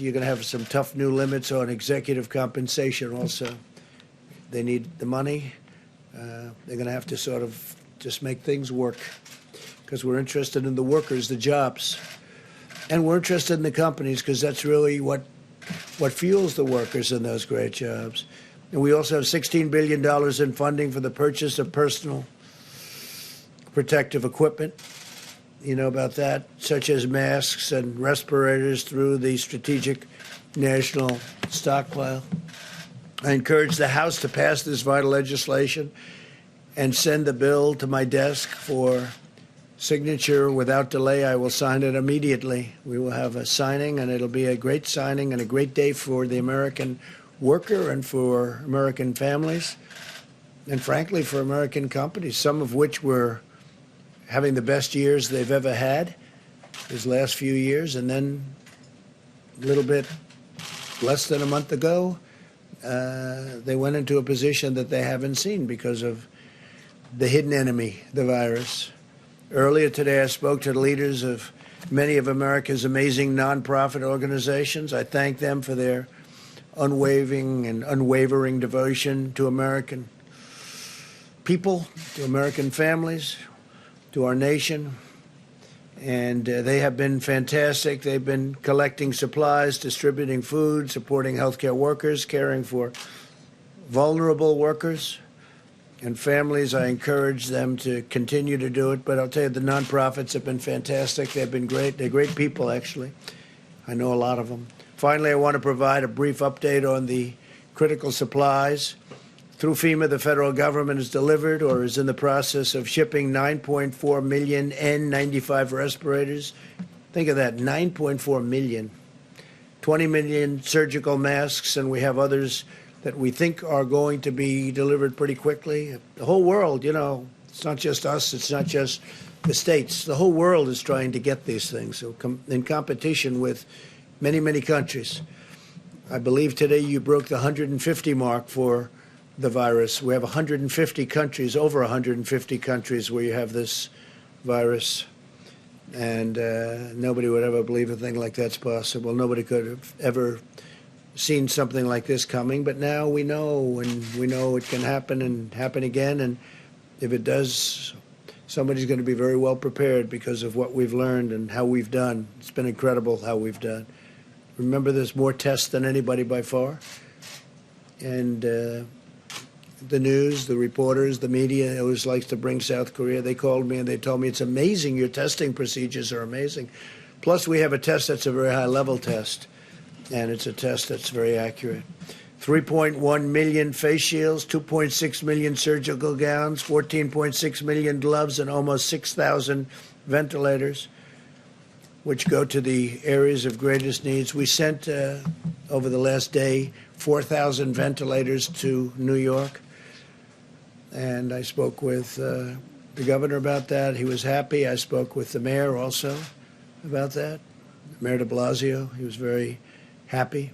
You're going to have some tough new limits on executive compensation also. They need the money. They're going to have to sort of just make things work because we're interested in the workers, the jobs. And we're interested in the companies because that's really what fuels the workers in those great jobs. And we also have $16 billion in funding for the purchase of personal protective equipment. You know about that, such as masks and respirators through the Strategic National Stockpile. I encourage the House to pass this vital legislation and send the bill to my desk for signature without delay. I will sign it immediately. We will have a signing, and it'll be a great signing and a great day for the American worker and for American families and, frankly, for American companies, some of which were having the best years they've ever had these last few years. And then a little bit less than a month ago, they went into a position that they haven't seen because of the hidden enemy, the virus. Earlier today, I spoke to the leaders of many of America's amazing nonprofit organizations. I thank them for their unwavering and unwavering devotion to American people, to American families, to our nation. And they have been fantastic. They've been collecting supplies, distributing food, supporting healthcare workers, caring for vulnerable workers and families. I encourage them to continue to do it. But I'll tell you, the nonprofits have been fantastic. They've been great. They're great people, actually. I know a lot of them. Finally, I want to provide a brief update on the critical supplies. Through FEMA, the federal government has delivered or is in the process of shipping 9.4 million N95 respirators. Think of that, 9.4 million. 20 million surgical masks, and we have others that we think are going to be delivered pretty quickly. The whole world, you know, it's not just us, it's not just the states. The whole world is trying to get these things, so in competition with many, many countries. I believe today you broke the 150 mark for the virus. We have 150 countries, over 150 countries where you have this virus. And nobody would ever believe a thing like that's possible. Nobody could have ever seen something like this coming. But now we know, and we know it can happen and happen again. And if it does, somebody's going to be very well prepared because of what we've learned and how we've done. It's been incredible how we've done. Remember, there's more tests than anybody by far. And the news, the reporters, the media always likes to bring South Korea. They called me and they told me, it's amazing, your testing procedures are amazing. Plus, we have a test that's a very high-level test, and it's a test that's very accurate. 3.1 million face shields, 2.6 million surgical gowns, 14.6 million gloves, and almost 6,000 ventilators, which go to the areas of greatest needs. We sent, over the last day, 4,000 ventilators to New York. And I spoke with the governor about that. He was happy. I spoke with the mayor also about that, Mayor de Blasio. He was very happy.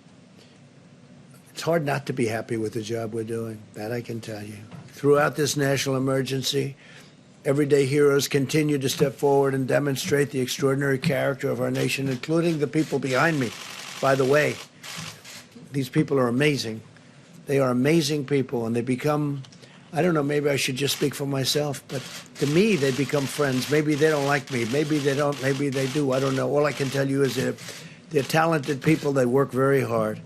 It's hard not to be happy with the job we're doing. That I can tell you. Throughout this national emergency, everyday heroes continue to step forward and demonstrate the extraordinary character of our nation, including the people behind me. By the way, these people are amazing. They are amazing people, and they become, I don't know, maybe I should just speak for myself, but to me, they become friends. Maybe they don't like me. Maybe they don't. Maybe they do. I don't know. All I can tell you is they're talented people. They work very hard.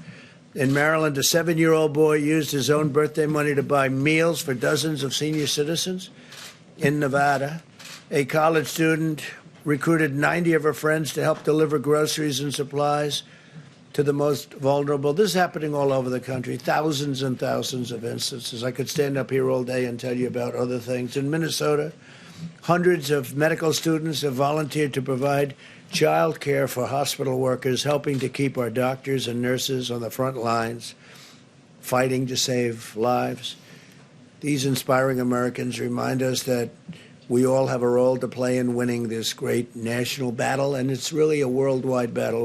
In Maryland, a 7-year-old boy used his own birthday money to buy meals for dozens of senior citizens. In Nevada, a college student recruited 90 of her friends to help deliver groceries and supplies to the most vulnerable. This is happening all over the country, thousands and thousands of instances. I could stand up here all day and tell you about other things. In Minnesota, hundreds of medical students have volunteered to provide child care for hospital workers, helping to keep our doctors and nurses on the front lines, fighting to save lives. These inspiring Americans remind us that we all have a role to play in winning this great national battle, and it's really a worldwide battle.